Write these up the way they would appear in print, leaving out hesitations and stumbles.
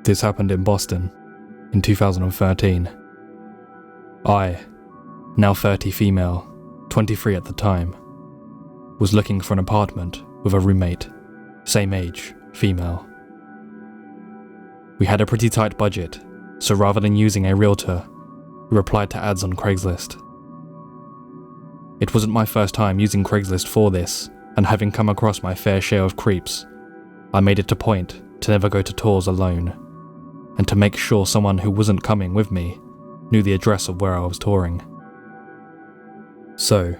This happened in Boston in 2013. I, now 30 female, 23 at the time, was looking for an apartment with a roommate, same age, female. We had a pretty tight budget, so rather than using a realtor, we replied to ads on Craigslist. It wasn't my first time using Craigslist for this, and having come across my fair share of creeps, I made it a point to never go to tours alone, and to make sure someone who wasn't coming with me knew the address of where I was touring. So,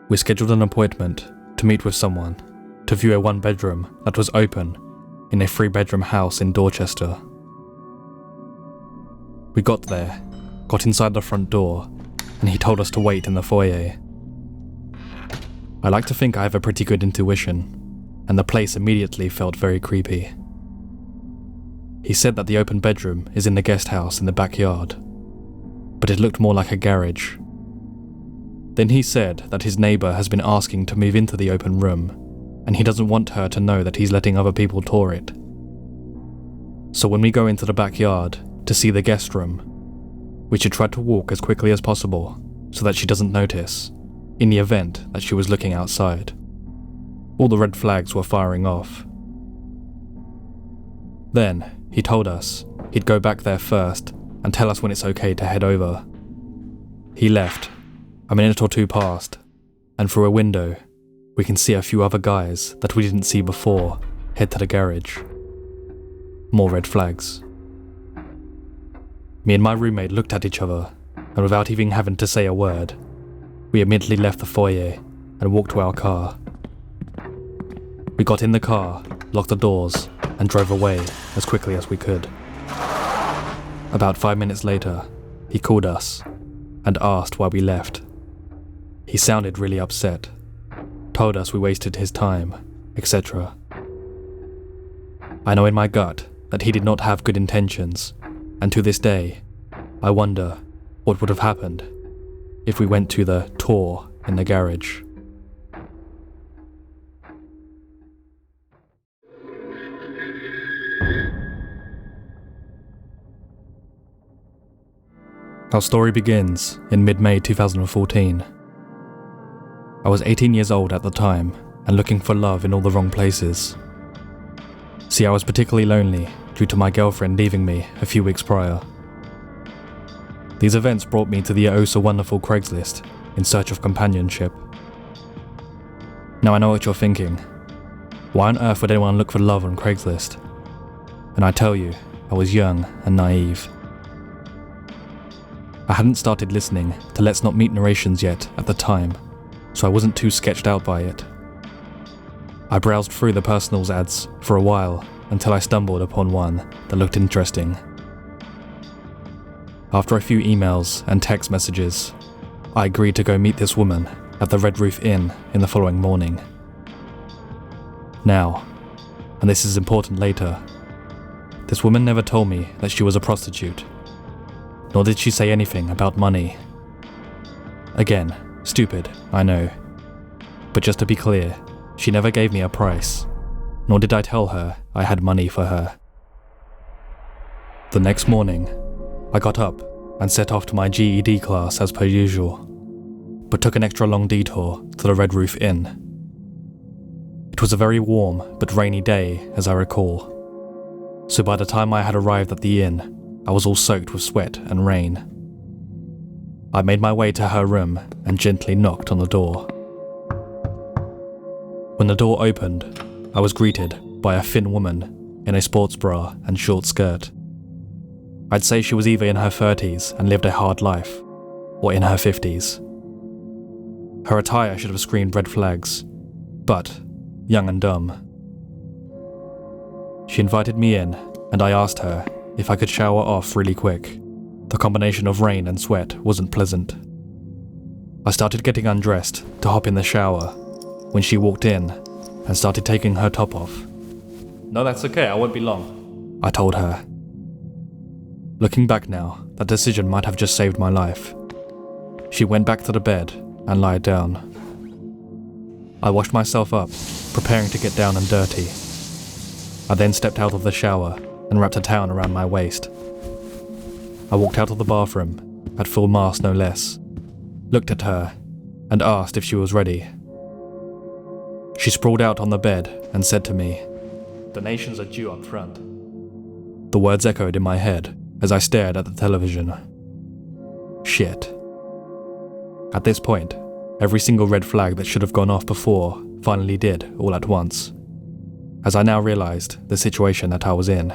we scheduled an appointment to meet with someone to view a one-bedroom that was open in a 3-bedroom house in Dorchester. We got there, got inside the front door, and he told us to wait in the foyer. I like to think I have a pretty good intuition, and the place immediately felt very creepy. He said that the open bedroom is in the guest house in the backyard, but it looked more like a garage. Then he said that his neighbour has been asking to move into the open room, and he doesn't want her to know that he's letting other people tour it. So when we go into the backyard to see the guest room, we should try to walk as quickly as possible so that she doesn't notice, in the event that she was looking outside. All the red flags were firing off. Then, he told us he'd go back there first and tell us when it's okay to head over. He left. A minute or two passed, and through a window, we can see a few other guys that we didn't see before head to the garage. More red flags. Me and my roommate looked at each other, and without even having to say a word, we immediately left the foyer and walked to our car. We got in the car, locked the doors, and drove away as quickly as we could. About 5 minutes later, he called us and asked why we left. He sounded really upset, told us we wasted his time, etc. I know in my gut that he did not have good intentions, and to this day, I wonder what would have happened if we went to the tour in the garage. Our story begins in mid-May 2014. I was 18 years old at the time and looking for love in all the wrong places. See, I was particularly lonely due to my girlfriend leaving me a few weeks prior. These events brought me to the oh-so-wonderful Craigslist in search of companionship. Now I know what you're thinking. Why on earth would anyone look for love on Craigslist? And I tell you, I was young and naive. I hadn't started listening to Let's Not Meet narrations yet at the time, so I wasn't too sketched out by it. I browsed through the personals ads for a while until I stumbled upon one that looked interesting. After a few emails and text messages, I agreed to go meet this woman at the Red Roof Inn in the following morning. Now, and this is important later, this woman never told me that she was a prostitute, nor did she say anything about money. Again, stupid, I know. But just to be clear, she never gave me a price, nor did I tell her I had money for her. The next morning, I got up and set off to my GED class as per usual, but took an extra long detour to the Red Roof Inn. It was a very warm but rainy day, as I recall, so by the time I had arrived at the inn, I was all soaked with sweat and rain. I made my way to her room and gently knocked on the door. When the door opened, I was greeted by a thin woman in a sports bra and short skirt. I'd say she was either in her 30s and lived a hard life, or in her 50s. Her attire should have screamed red flags, but young and dumb. She invited me in, and I asked her if I could shower off really quick. The combination of rain and sweat wasn't pleasant. I started getting undressed to hop in the shower when she walked in and started taking her top off. "No, that's okay, I won't be long," I told her. Looking back now, that decision might have just saved my life. She went back to the bed and lied down. I washed myself up, preparing to get down and dirty. I then stepped out of the shower and wrapped a towel around my waist. I walked out of the bathroom, at full mast no less, looked at her, and asked if she was ready. She sprawled out on the bed and said to me, "Donations are due up front." The words echoed in my head as I stared at the television. Shit. At this point, every single red flag that should have gone off before finally did all at once, as I now realized the situation that I was in.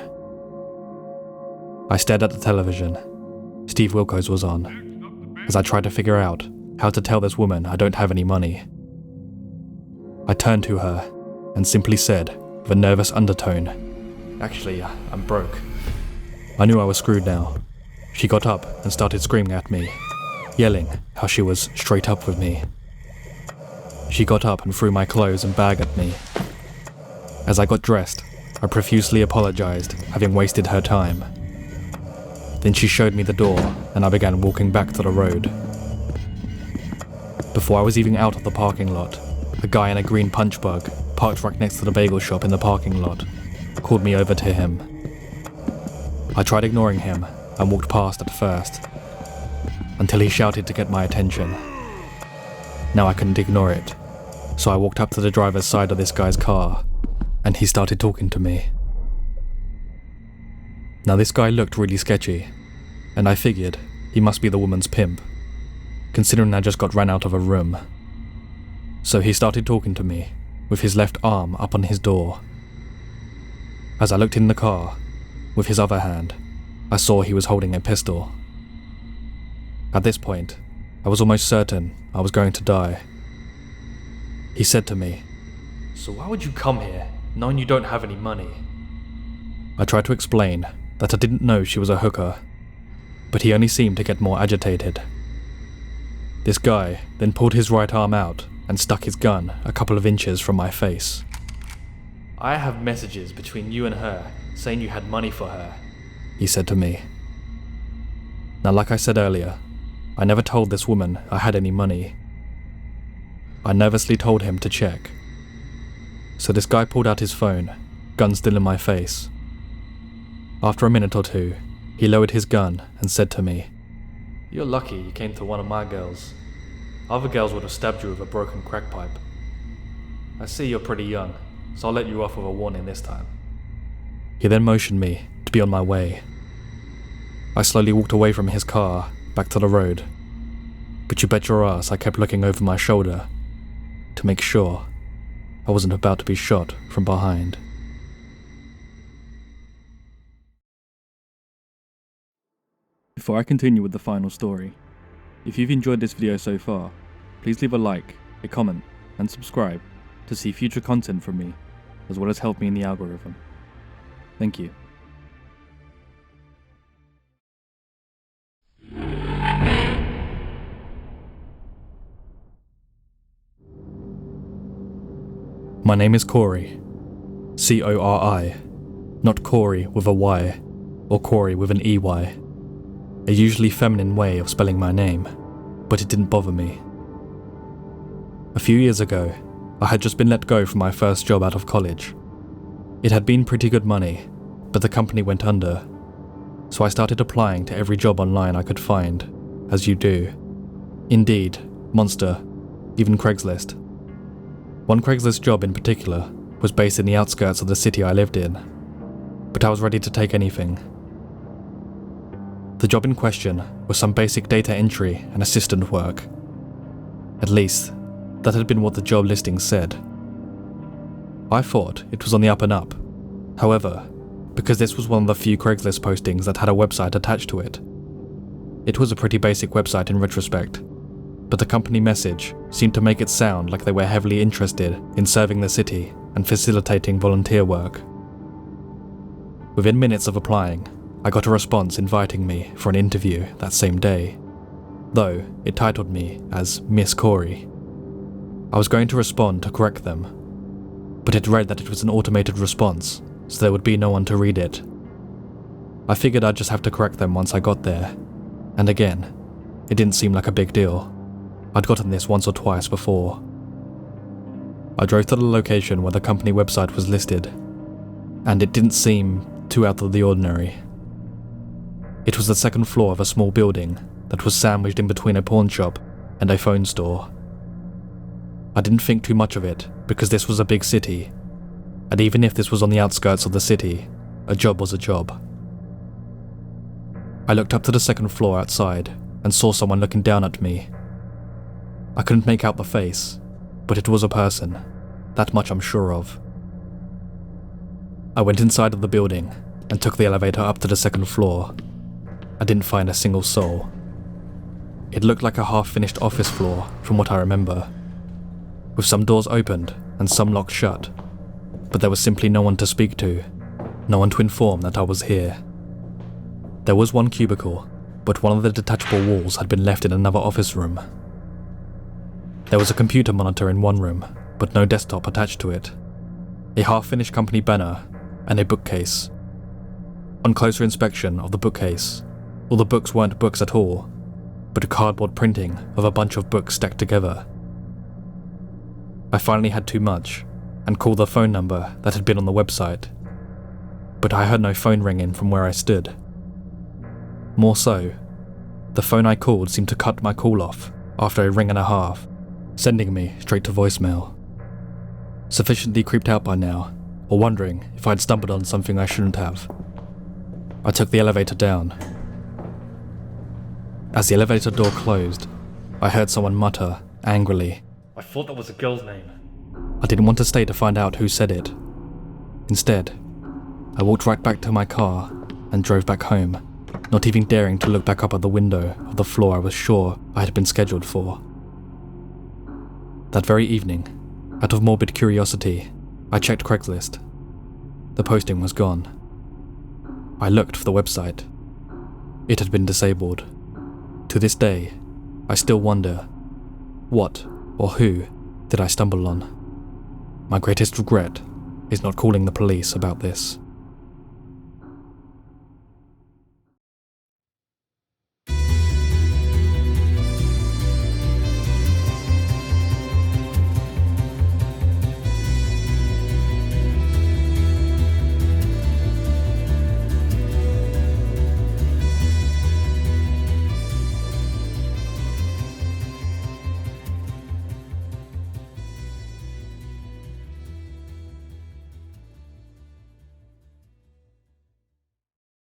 I stared at the television. Steve Wilkos was on, as I tried to figure out how to tell this woman I don't have any money. I turned to her and simply said, with a nervous undertone, "Actually, I'm broke." I knew I was screwed now. She got up and started screaming at me, yelling how she was straight up with me. She got up and threw my clothes and bag at me. As I got dressed, I profusely apologized, having wasted her time. Then she showed me the door, and I began walking back to the road. Before I was even out of the parking lot, a guy in a green punch bug, parked right next to the bagel shop in the parking lot, called me over to him. I tried ignoring him and walked past at first, until he shouted to get my attention. Now I couldn't ignore it, so I walked up to the driver's side of this guy's car, and he started talking to me. Now this guy looked really sketchy, and I figured he must be the woman's pimp, considering I just got ran out of a room. So he started talking to me, with his left arm up on his door. As I looked in the car, with his other hand, I saw he was holding a pistol. At this point, I was almost certain I was going to die. He said to me, "So why would you come here, knowing you don't have any money?" I tried to explain that I didn't know she was a hooker, but he only seemed to get more agitated. This guy then pulled his right arm out and stuck his gun a couple of inches from my face. "I have messages between you and her saying you had money for her," he said to me. Now, like I said earlier, I never told this woman I had any money. I nervously told him to check. So this guy pulled out his phone, gun still in my face. After a minute or two, he lowered his gun and said to me, "You're lucky you came to one of my girls. Other girls would have stabbed you with a broken crack pipe. I see you're pretty young, so I'll let you off with a warning this time." He then motioned me to be on my way. I slowly walked away from his car, back to the road. But you bet your ass I kept looking over my shoulder to make sure I wasn't about to be shot from behind. Before I continue with the final story, if you've enjoyed this video so far, please leave a like, a comment, and subscribe to see future content from me, as well as help me in the algorithm. Thank you. My name is Corey. C-O-R-I, not Corey with a Y, or Corey with an E-Y. A usually feminine way of spelling my name, but it didn't bother me. A few years ago, I had just been let go from my first job out of college. It had been pretty good money, but the company went under, so I started applying to every job online I could find, as you do. Indeed, Monster, even Craigslist. One Craigslist job in particular was based in the outskirts of the city I lived in, but I was ready to take anything. The job in question was some basic data entry and assistant work. At least, that had been what the job listing said. I thought it was on the up and up. However, because this was one of the few Craigslist postings that had a website attached to it, it was a pretty basic website in retrospect, but the company message seemed to make it sound like they were heavily interested in serving the city and facilitating volunteer work. Within minutes of applying, I got a response inviting me for an interview that same day, though it titled me as Miss Corey. I was going to respond to correct them, but it read that it was an automated response, so there would be no one to read it. I figured I'd just have to correct them once I got there, and again, it didn't seem like a big deal. I'd gotten this once or twice before. I drove to the location where the company website was listed, and it didn't seem too out of the ordinary. It was the second floor of a small building that was sandwiched in between a pawn shop and a phone store. I didn't think too much of it because this was a big city, and even if this was on the outskirts of the city, a job was a job. I looked up to the second floor outside and saw someone looking down at me. I couldn't make out the face, but it was a person, that much I'm sure of. I went inside of the building and took the elevator up to the second floor. I didn't find a single soul. It looked like a half-finished office floor from what I remember, with some doors opened and some locked shut, but there was simply no one to speak to, no one to inform that I was here. There was one cubicle, but one of the detachable walls had been left in another office room. There was a computer monitor in one room, but no desktop attached to it, a half-finished company banner, and a bookcase. On closer inspection of the bookcase, all the books weren't books at all, but a cardboard printing of a bunch of books stacked together. I finally had too much, and called the phone number that had been on the website, but I heard no phone ringing from where I stood. More so, the phone I called seemed to cut my call off after a ring and a half, sending me straight to voicemail. Sufficiently creeped out by now, or wondering if I'd stumbled on something I shouldn't have, I took the elevator down. As the elevator door closed, I heard someone mutter, angrily, "I thought that was a girl's name." I didn't want to stay to find out who said it. Instead, I walked right back to my car and drove back home, not even daring to look back up at the window of the floor I was sure I had been scheduled for. That very evening, out of morbid curiosity, I checked Craigslist. The posting was gone. I looked for the website. It had been disabled. To this day, I still wonder, what or who did I stumble on? My greatest regret is not calling the police about this.